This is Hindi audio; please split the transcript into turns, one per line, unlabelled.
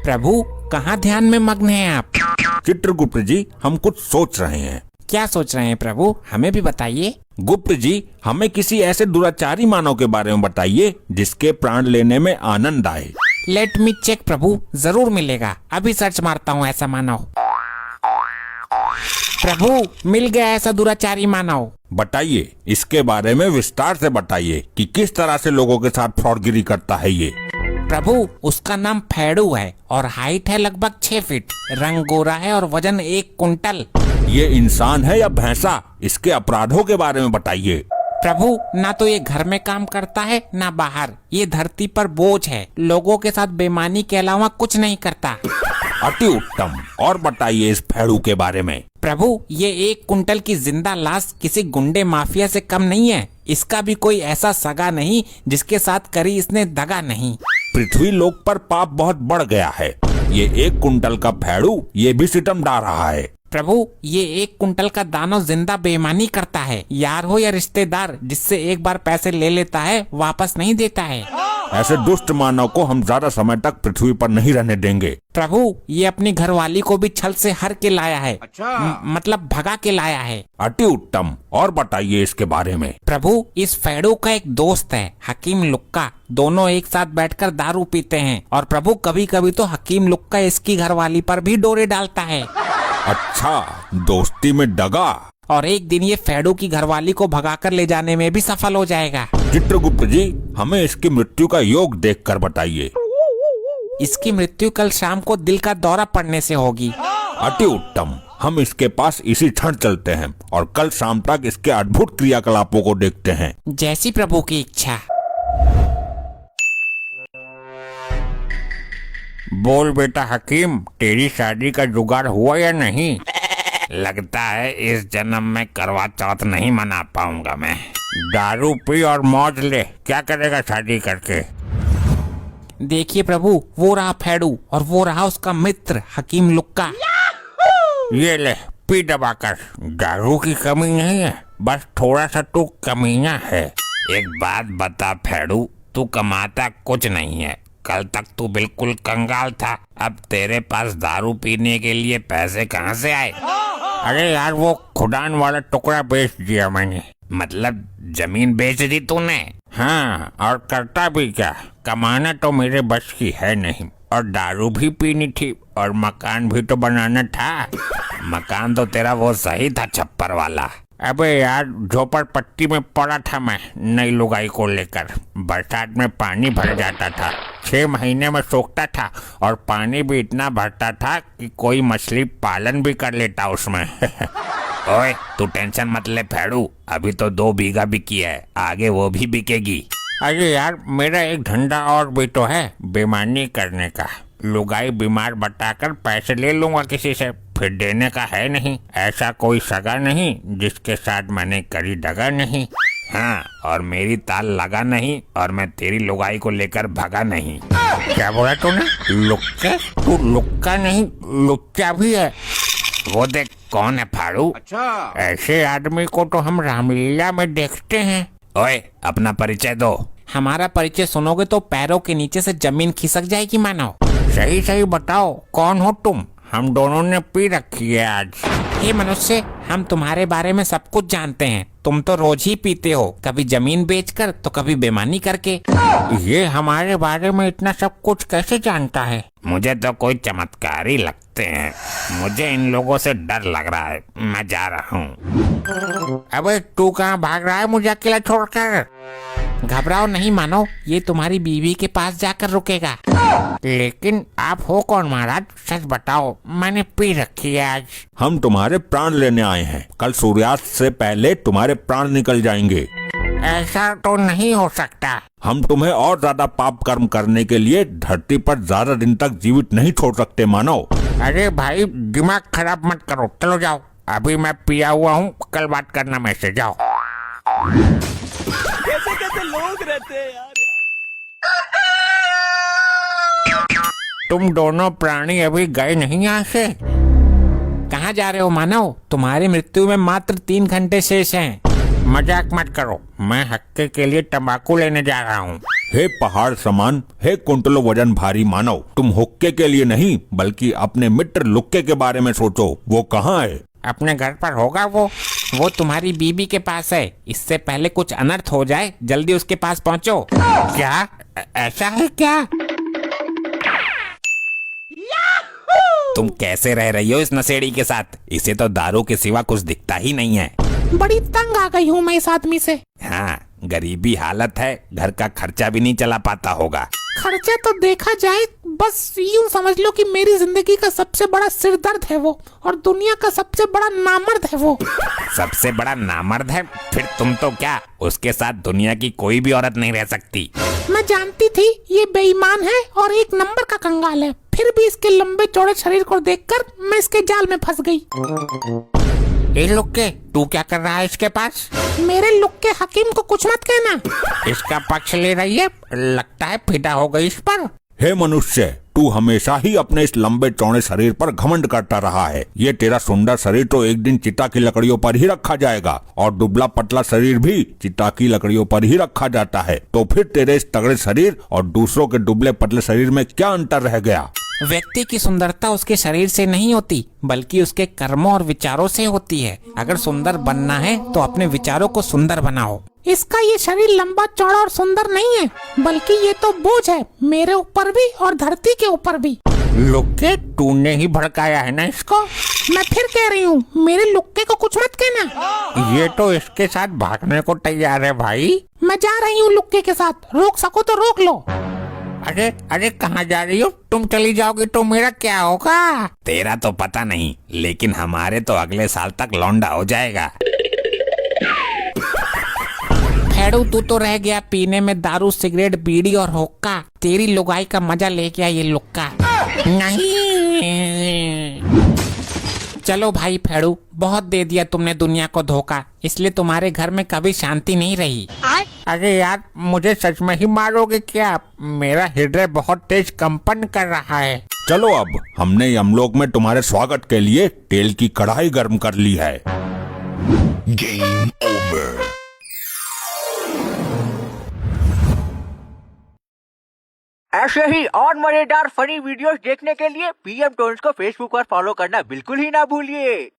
प्रभु कहाँ ध्यान में मग्न हैं आप?
चित्रगुप्त जी, हम कुछ सोच रहे हैं।
क्या सोच रहे हैं प्रभु, हमें भी बताइए।
गुप्त जी, हमें किसी ऐसे दुराचारी मानव के बारे में बताइए जिसके प्राण लेने में आनंद आए।
लेट मी चेक प्रभु, जरूर मिलेगा। अभी सर्च मारता हूँ ऐसा मानव। प्रभु मिल गया ऐसा दुराचारी मानव।
बताइए, इसके बारे में विस्तार से बताइए कि किस तरह से लोगों के साथ फ्रॉडगिरी करता है ये।
प्रभु उसका नाम फैडू है और हाइट है लगभग 6 फीट, रंग गोरा है और वजन 1 कुंटल।
ये इंसान है या भैंसा? इसके अपराधों के बारे में बताइए।
प्रभु ना तो ये घर में काम करता है ना बाहर, ये धरती पर बोझ है, लोगों के साथ बेईमानी के अलावा कुछ नहीं करता।
अति उत्तम, और बताइए इस फैड़ू के बारे में।
प्रभु ये 1 कुंटल की जिंदा लाश किसी गुंडे माफिया से कम नहीं है। इसका भी कोई ऐसा सगा नहीं जिसके साथ करी इसने दगा नहीं।
पृथ्वी लोक पर पाप बहुत बढ़ गया है। ये 1 कुंटल का फैड़ू ये भी सितम डा रहा है।
प्रभु ये 1 कुंटल का दानव जिंदा बेईमानी करता है, यार हो या रिश्तेदार, जिससे एक बार पैसे ले लेता है वापस नहीं देता है।
ऐसे दुष्ट मानव को हम ज्यादा समय तक पृथ्वी पर नहीं रहने देंगे।
प्रभु ये अपनी घरवाली को भी छल से हर के लाया है। मतलब भगा के लाया है।
अति उत्तम, और बताइए इसके बारे में।
प्रभु इस फैडो का एक दोस्त है हकीम लुक्का, दोनों एक साथ बैठकर दारू पीते हैं और प्रभु कभी कभी तो हकीम लुक्का इसकी घरवाली पर भी डोरे डालता है।
अच्छा, दोस्ती में दगा।
और एक दिन ये फैडो की घरवाली को भगाकर ले जाने में भी सफल हो जाएगा।
चित्रगुप्त जी, हमें इसकी मृत्यु का योग देखकर बताइए।
इसकी मृत्यु कल शाम को दिल का दौरा पड़ने से होगी।
अति उत्तम, हम इसके पास इसी क्षण चलते हैं और कल शाम तक इसके अद्भुत क्रियाकलापों को देखते हैं।
जैसी प्रभु की इच्छा।
बोल बेटा हकीम, तेरी शादी का जुगाड़ हुआ या नहीं? लगता है इस जन्म में करवा चौथ नहीं मना पाऊंगा मैं। दारू पी और मौज ले, क्या करेगा शादी करके?
देखिए प्रभु, वो रहा फैडू और वो रहा उसका मित्र हकीम लुक्का।
ये ले पी दबाकर। दारू की कमी नहीं है, बस थोड़ा सा तू कमीना है। एक बात बता फैडू, तू कमाता कुछ नहीं है। कल तक तू बिल्कुल कंगाल था, अब तेरे पास दारू पीने के लिए पैसे कहाँ से आए? अरे यार, वो खुदान वाला टुकड़ा बेच दिया मैंने। मतलब जमीन बेच दी तूने? हाँ, और करता भी क्या, कमाना तो मेरे बस की है नहीं, और दारू भी पीनी थी और मकान भी तो बनाना था। मकान तो तेरा वो सही था, छप्पर वाला। अबे यार, झोपड़पट्टी में पड़ा था मैं नई लुगाई को लेकर। बरसात में पानी भर जाता था, 6 महीने में सूखता था और पानी भी इतना भरता था कि कोई मछली पालन भी कर लेता उसमें। ओए तू टेंशन मत ले फैड़ू, अभी तो 2 बीघा बिकी है, आगे वो भी बिकेगी। अरे यार, मेरा एक धंधा और भी तो है बेईमानी करने का। लुगाई बीमार बताकर पैसे ले लूंगा किसी से, फिर देने का है नहीं। ऐसा कोई सगा नहीं जिसके साथ मैंने करी दगा नहीं। हाँ, और मेरी ताल लगा नहीं और मैं तेरी लुगाई को लेकर भगा नहीं। क्या बोला तूने? लुक्का? तू लुक्का नहीं, लुच्चा भी है। वो देख कौन है फाड़ू। अच्छा, ऐसे आदमी को तो हम रामलीला में देखते हैं। ओए अपना परिचय दो।
हमारा परिचय सुनोगे तो पैरों के नीचे से जमीन खिसक जाएगी मानो।
सही सही बताओ, कौन हो तुम? हम दोनों ने पी रखी है आज।
हे मनुष्य, हम तुम्हारे बारे में सब कुछ जानते हैं। तुम तो रोज ही पीते हो, कभी जमीन बेचकर तो कभी बेईमानी करके।
ये हमारे बारे में इतना सब कुछ कैसे जानता है? मुझे तो कोई चमत्कार ही लगते हैं। मुझे इन लोगों से डर लग रहा है, मैं जा रहा हूँ। अबे तू कहाँ भाग रहा है मुझे अकेला छोड़कर?
घबराओ नहीं मानो, ये तुम्हारी बीवी के पास जाकर रुकेगा।
लेकिन आप हो कौन महाराज, सच बताओ, मैंने पी रखी है आज।
हम तुम्हारे प्राण लेने आए हैं, कल सूर्यास्त से पहले तुम्हारे प्राण निकल जाएंगे।
ऐसा तो नहीं हो सकता।
हम तुम्हें और ज्यादा पाप कर्म करने के लिए धरती पर ज्यादा दिन तक जीवित नहीं छोड़ सकते मानव।
अरे भाई, दिमाग खराब मत करो, चलो जाओ। अभी मैं पिया हुआ हूँ, कल बात करना मेरे से, जाओ।
कैसे कैसे लोग रहते हैं यार।
तुम दोनों प्राणी अभी गए नहीं यहाँ से?
कहाँ जा रहे हो मानव? तुम्हारी मृत्यु में मात्र 3 घंटे शेष हैं।
मजाक मत करो, मैं हक्के के लिए तंबाकू लेने जा रहा हूँ।
हे पहाड़ समान, हे कुंटलों वजन भारी मानव, तुम हुक्के के लिए नहीं बल्कि अपने मित्र लुक्के के बारे में सोचो। वो कहाँ है?
अपने घर पर होगा वो तुम्हारी बीबी के पास है। इससे पहले कुछ अनर्थ हो जाए, जल्दी उसके पास पहुंचो।
क्या ऐसा है क्या?
तुम कैसे रह रही हो इस नशेड़ी के साथ? इसे तो दारू के सिवा कुछ दिखता ही नहीं है।
बड़ी तंग आ गई हूँ मैं इस आदमी से।
हाँ, गरीबी हालत है, घर का खर्चा भी नहीं चला पाता होगा।
खर्चे तो देखा जाए बस यूं समझ लो कि मेरी जिंदगी का सबसे बड़ा सिरदर्द है वो, और दुनिया का सबसे बड़ा नामर्द है वो।
सबसे बड़ा नामर्द है? फिर तुम तो क्या, उसके साथ दुनिया की कोई भी औरत नहीं रह सकती।
मैं जानती थी ये बेईमान है और एक नंबर का कंगाल है, फिर भी इसके लंबे चौड़े शरीर को देखकर मैं इसके जाल में फंस गई।
ए लुक्के, तू क्या कर रहा है इसके पास?
मेरे लुक्के हकीम को कुछ मत कहना।
इसका पक्ष ले रही है, लगता है फिदा हो गई इस पर।
हे मनुष्य, तू हमेशा ही अपने इस लंबे चौड़े शरीर पर घमंड करता रहा है। ये तेरा सुंदर शरीर तो एक दिन चिता की लकड़ियों पर ही रखा जाएगा, और दुबला पतला शरीर भी चिता की लकड़ियों पर ही रखा जाता है। तो फिर तेरे इस तगड़े शरीर और दूसरों के दुबले पतले शरीर में क्या अंतर रह गया?
व्यक्ति की सुंदरता उसके शरीर से नहीं होती, बल्कि उसके कर्मों और विचारों से होती है। अगर सुंदर बनना है तो अपने विचारों को सुंदर बनाओ।
इसका ये शरीर लंबा चौड़ा और सुंदर नहीं है, बल्कि ये तो बोझ है, मेरे ऊपर भी और धरती के ऊपर भी।
लुक्के, तूने ही भड़काया है ना इसको?
मैं फिर कह रही हूँ, मेरे लुक्के को कुछ मत कहना।
ये तो इसके साथ भागने को तैयार है भाई।
मैं जा रही हूँ लुक्के के साथ, रोक सको तो रोक लो।
अरे अरे, कहाँ जा रही हो? तुम चली जाओगी तो मेरा क्या होगा?
तेरा तो पता नहीं, लेकिन हमारे तो अगले साल तक लौंडा हो जाएगा। फेड़ू, तू तो रह गया पीने में दारू, सिगरेट, बीड़ी और हुक्का। तेरी लुगाई का मजा ले गया ये लुक्का।
नहीं।
चलो भाई फेड़ू, बहुत दे दिया तुमने दुनिया को धोखा, इसलिए तुम्हारे घर में कभी शांति नहीं रही।
अरे यार, मुझे सच में ही मारोगे क्या? मेरा हृदय बहुत तेज कंपन कर रहा है।
चलो अब, हमने यमलोक में तुम्हारे स्वागत के लिए तेल की कढ़ाई गर्म कर ली है।
Game over.
ऐसे ही और मजेदार फनी वीडियोस देखने के लिए पीएम टोन्स को फेसबुक पर फॉलो करना बिल्कुल ही ना भूलिए।